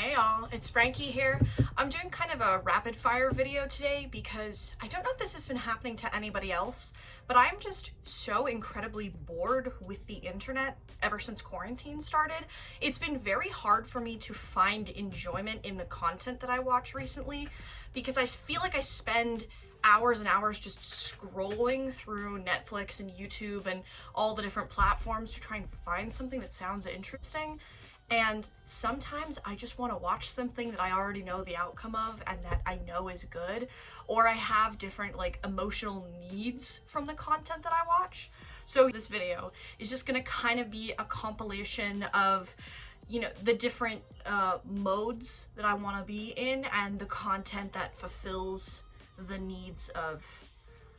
Hey y'all, it's Frankie here. I'm doing kind of a rapid fire video today because I don't know if this has been happening to anybody else, but I'm just so incredibly bored with the internet ever since quarantine started. It's been very hard for me to find enjoyment in the content that I watch recently because I feel like I spend hours and hours just scrolling through Netflix and YouTube and all the different platforms to try and find something that sounds interesting. And sometimes I just want to watch something that I already know the outcome of and that I know is good, or I have different emotional needs from the content that I watch. So this video is just going to kind of be a compilation of, the different modes that I want to be in and the content that fulfills the needs of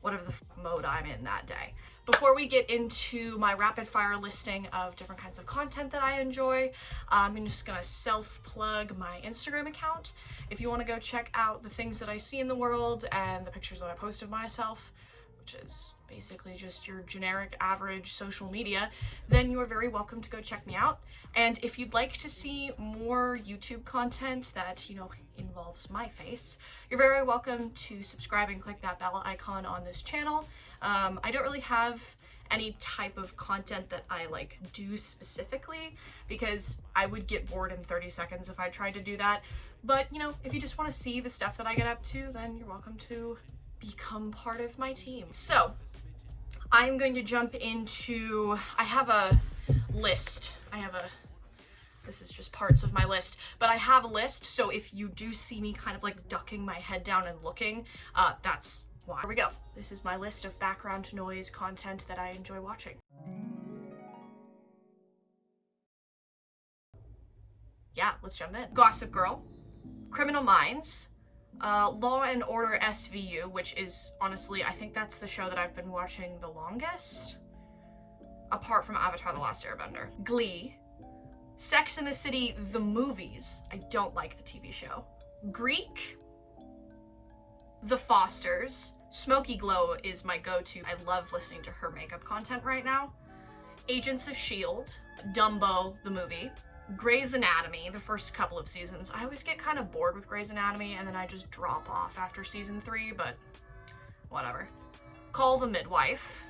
whatever the mode I'm in that day. Before we get into my rapid fire listing of different kinds of content that I enjoy, I'm just gonna self-plug my Instagram account. If you wanna go check out the things that I see in the world and the pictures that I post of myself, which is basically just your generic average social media, then you are very welcome to go check me out. And if you'd like to see more YouTube content that, involves my face, you're very welcome to subscribe and click that bell icon on this channel. I don't really have any type of content that I do specifically because I would get bored in 30 seconds if I tried to do that. But, if you just want to see the stuff that I get up to, then you're welcome to become part of my team. So I'm going to jump into, I have a list. This is just parts of my list, but I have a list. So if you do see me kind of ducking my head down and looking, that's why. Here we go. This is my list of background noise content that I enjoy watching. Yeah, let's jump in. Gossip Girl, Criminal Minds, Law and Order SVU, which is honestly, I think that's the show that I've been watching the longest, apart from Avatar: The Last Airbender. Glee, Sex and the City, the movies. I don't like the TV show. Greek, The Fosters. Smokey Glow is my go-to. I love listening to her makeup content right now. Agents of S.H.I.E.L.D., Dumbo, the movie. Grey's Anatomy, the first couple of seasons. I always get kind of bored with Grey's Anatomy and then I just drop off after season 3, but whatever. Call the Midwife.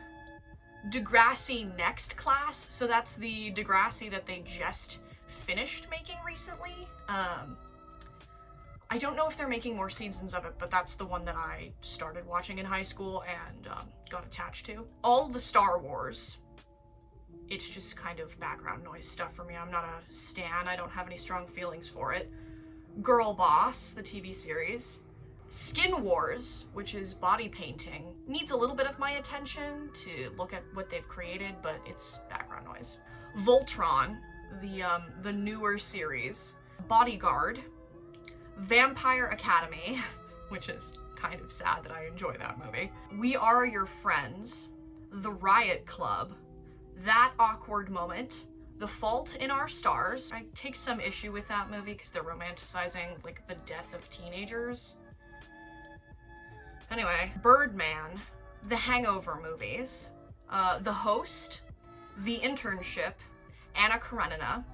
Degrassi Next Class, so that's the Degrassi that they just finished making recently. I don't know if they're making more seasons of it, but that's the one that I started watching in high school and got attached to. All the Star Wars. It's just kind of background noise stuff for me. I'm not a stan. I don't have any strong feelings for it. Girl Boss, the TV series. Skin Wars, which is body painting, needs a little bit of my attention to look at what they've created, but it's background noise. Voltron, the newer series. Bodyguard. Vampire Academy, which is kind of sad that I enjoy that movie. We Are Your Friends. The Riot Club. That Awkward Moment. The Fault in Our Stars. I take some issue with that movie because they're romanticizing the death of teenagers. Anyway, Birdman, the Hangover movies, The Host, The Internship, Anna Karenina,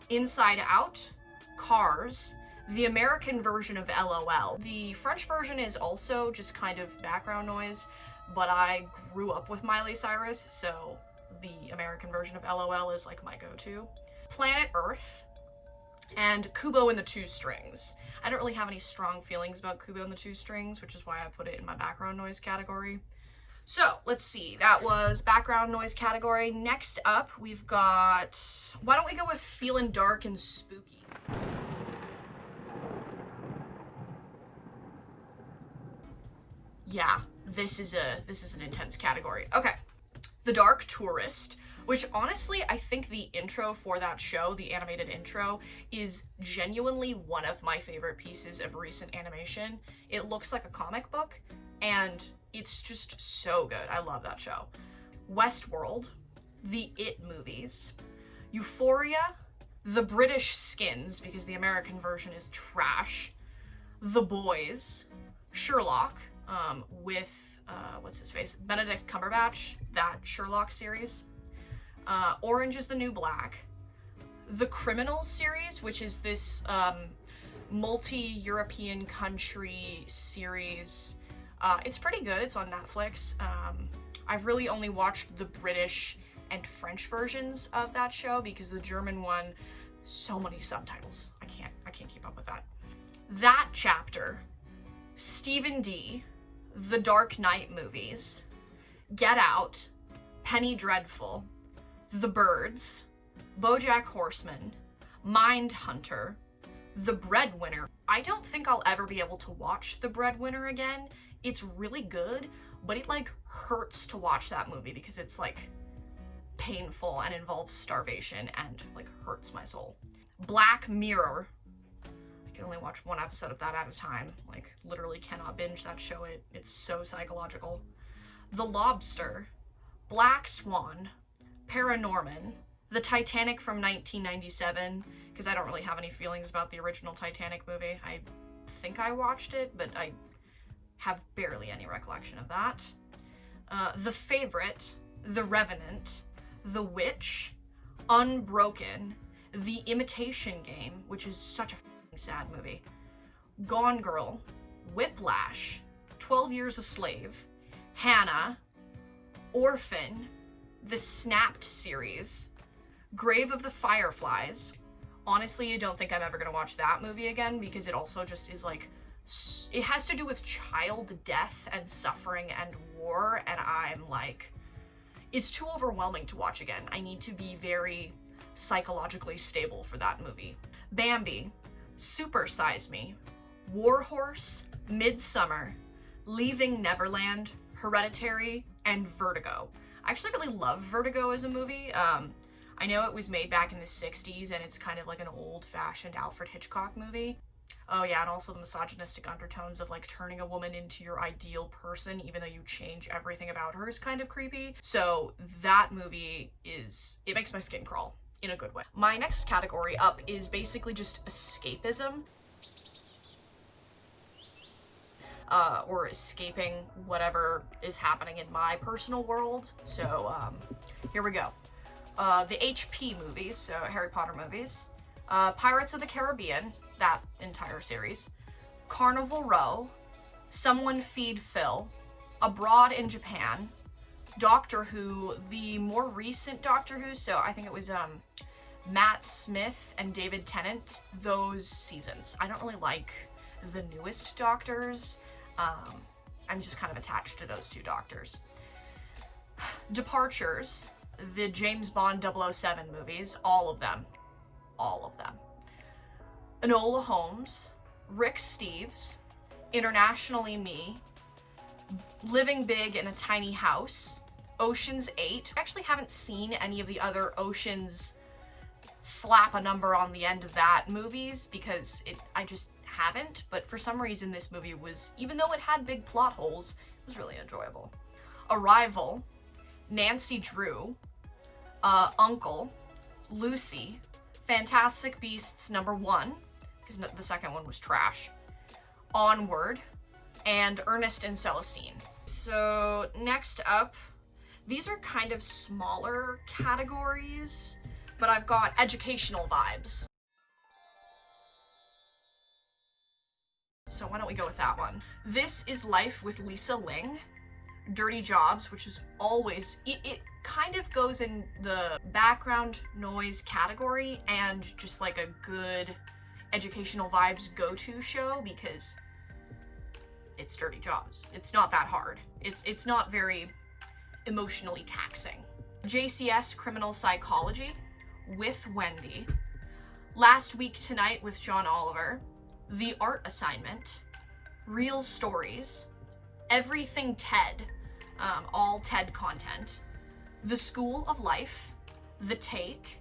Inside Out, Cars, the American version of LOL. The French version is also just kind of background noise, but I grew up with Miley Cyrus, so the American version of LOL is my go-to. Planet Earth, and Kubo and the Two Strings. I don't really have any strong feelings about Kubo and the Two Strings, which is why I put it in my background noise category. So, let's see. That was background noise category. Next up, we've got... Why don't we go with Feeling Dark and Spooky? Yeah, this is an intense category. Okay. The Dark Tourist, which honestly, I think the intro for that show, the animated intro, is genuinely one of my favorite pieces of recent animation. It looks like a comic book, and it's just so good. I love that show. Westworld, the It movies, Euphoria, The British Skins, because the American version is trash, The Boys, Sherlock, with, what's his face? Benedict Cumberbatch, that Sherlock series. Orange is the New Black. The Criminal series, which is this multi-European country series. It's pretty good. It's on Netflix. I've really only watched the British and French versions of that show because the German one, so many subtitles. I can't keep up with that. That chapter, Stephen D, The Dark Knight movies, Get Out, Penny Dreadful, The Birds, BoJack Horseman, Mindhunter, The Breadwinner. I don't think I'll ever be able to watch The Breadwinner again. It's really good, but it like hurts to watch that movie because it's like painful and involves starvation and like hurts my soul. Black Mirror. I can only watch one episode of that at a time. Like literally cannot binge that show. It's so psychological. The Lobster, Black Swan, Paranorman, The Titanic from 1997, because I don't really have any feelings about the original Titanic movie. I think I watched it, but I have barely any recollection of that. The Favorite, The Revenant, The Witch, Unbroken, The Imitation Game, which is such a sad movie, Gone Girl, Whiplash, 12 Years a Slave, Hannah, Orphan, the Snapped series, Grave of the Fireflies. Honestly, I don't think I'm ever gonna watch that movie again because it also just is like, it has to do with child death and suffering and war, and I'm like, it's too overwhelming to watch again. I need to be very psychologically stable for that movie. Bambi, Super Size Me, Warhorse, Midsummer, Leaving Neverland, Hereditary, and Vertigo. I actually really love Vertigo as a movie. I know it was made back in the 60s and it's kind of like an old-fashioned Alfred Hitchcock movie. Oh yeah, and also the misogynistic undertones of like turning a woman into your ideal person even though you change everything about her is kind of creepy. So that movie it makes my skin crawl in a good way. My next category up is basically just escapism. Or escaping whatever is happening in my personal world. So here we go. The HP movies, so Harry Potter movies, Pirates of the Caribbean, that entire series, Carnival Row, Someone Feed Phil, Abroad in Japan, Doctor Who, the more recent Doctor Who, so I think it was Matt Smith and David Tennant, those seasons. I don't really like the newest Doctors. I'm just kind of attached to those two Doctors. Departures, the James Bond 007 movies, all of them. Enola Holmes, Rick Steves, Internationally Me, Living Big in a Tiny House, Ocean's 8. I actually haven't seen any of the other Ocean's slap a number on the end of that movies because I just haven't, but for some reason this movie was, even though it had big plot holes, it was really enjoyable. Arrival, Nancy Drew, Uncle, Lucy, Fantastic Beasts #1, because the second one was trash, Onward, and Ernest and Celestine. So next up, these are kind of smaller categories, but I've got educational vibes. So why don't we go with that one? This is Life with Lisa Ling, Dirty Jobs, which is always, it kind of goes in the background noise category and just like a good educational vibes go-to show because it's Dirty Jobs. It's not that hard. It's not very emotionally taxing. JCS Criminal Psychology with Wendy, Last Week Tonight with John Oliver, The Art Assignment, Real Stories, Everything Ted, all TED content, The School of Life, The Take,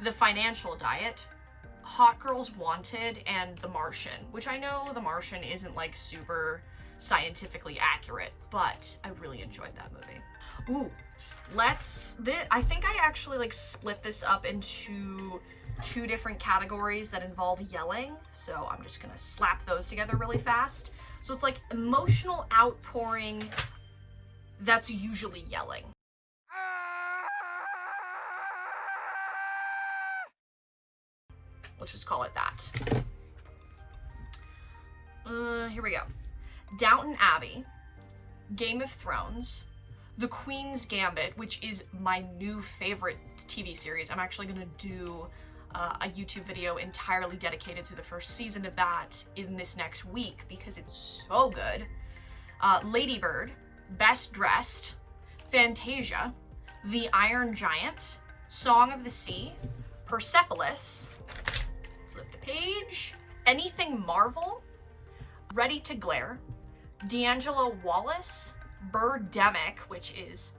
The Financial Diet, Hot Girls Wanted, and The Martian, which I know The Martian isn't like super scientifically accurate, but I really enjoyed that movie. Ooh, I think I actually like split this up into 2 different categories that involve yelling, so I'm just gonna slap those together really fast. So it's like emotional outpouring that's usually yelling. Let's just call it that. Here we go. Downton Abbey, Game of Thrones, The Queen's Gambit, which is my new favorite TV series. I'm actually gonna do a YouTube video entirely dedicated to the first season of that in this next week because it's so good. Lady Bird, Best Dressed, Fantasia, The Iron Giant, Song of the Sea, Persepolis, flip the page, Anything Marvel, Ready to Glare, D'Angelo Wallace, Birdemic, which is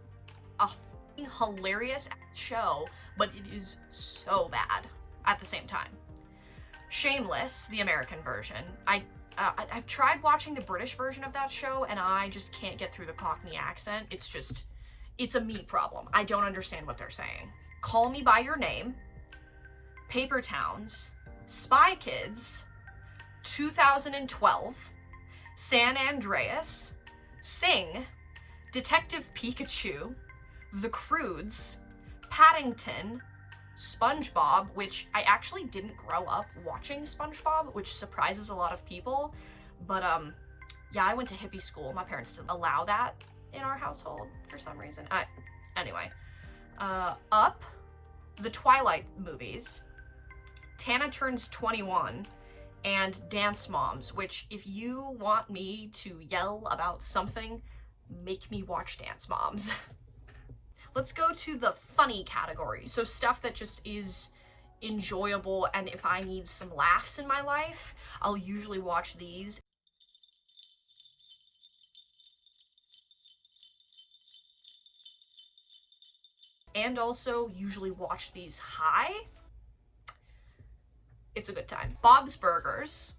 a hilarious show, but it is so bad at the same time. Shameless, the American version. I've tried watching the British version of that show and I just can't get through the Cockney accent. It's a me problem. I don't understand what they're saying. Call Me By Your Name, Paper Towns, Spy Kids, 2012, San Andreas, Sing, Detective Pikachu, The Croods, Paddington, SpongeBob, which I actually didn't grow up watching SpongeBob, which surprises a lot of people, but yeah, I went to hippie school. My parents didn't allow that in our household for some reason. Anyway, Up, the Twilight movies, Tana Turns 21, and Dance Moms, which if you want me to yell about something, make me watch Dance Moms. Let's go to the funny category. So stuff that just is enjoyable, and if I need some laughs in my life, I'll usually watch these. And also usually watch these high. It's a good time. Bob's Burgers,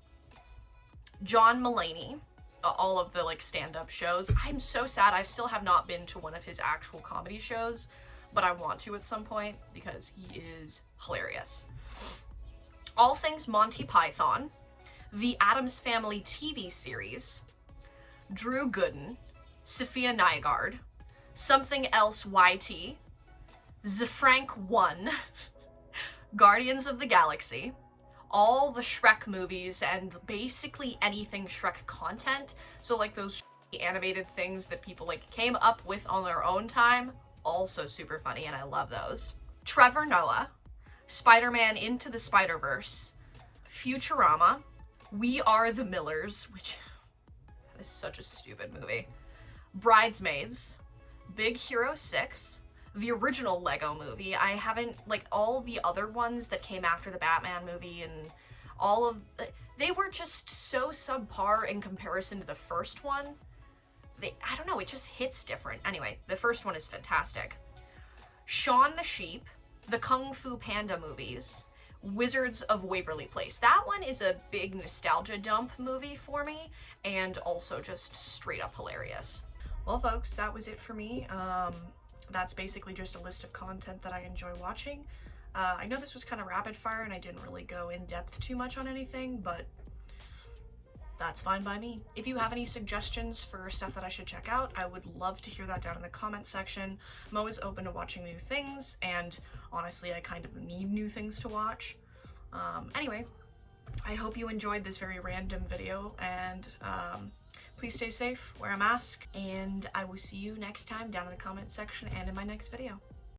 John Mulaney, all of the like stand-up shows. I'm so sad I still have not been to one of his actual comedy shows, but I want to at some point because he is hilarious. All Things Monty Python, The Addams Family TV series, Drew Gooden, Sophia Nygaard, Something Else YT, Zefrank 1, Guardians of the Galaxy, all the Shrek movies, and basically anything Shrek content. So like those animated things that people like came up with on their own time, also super funny, and I love those. Trevor Noah, Spider-Man Into the Spider-Verse, Futurama, We Are the Millers, which is such a stupid movie, Bridesmaids, Big Hero 6, the original Lego movie. I haven't, like, all the other ones that came after the Batman movie and all of, they were just so subpar in comparison to the first one. I don't know, it just hits different. Anyway, the first one is fantastic. Shaun the Sheep, the Kung Fu Panda movies, Wizards of Waverly Place. That one is a big nostalgia dump movie for me, and also just straight up hilarious. Well, folks, that was it for me. That's basically just a list of content that I enjoy watching. I know this was kind of rapid fire and I didn't really go in depth too much on anything, but that's fine by me. If you have any suggestions for stuff that I should check out, I would love to hear that down in the comment section. I'm always open to watching new things, and honestly, I kind of need new things to watch. Anyway, I hope you enjoyed this very random video, and please stay safe, wear a mask, and I will see you next time down in the comment section and in my next video.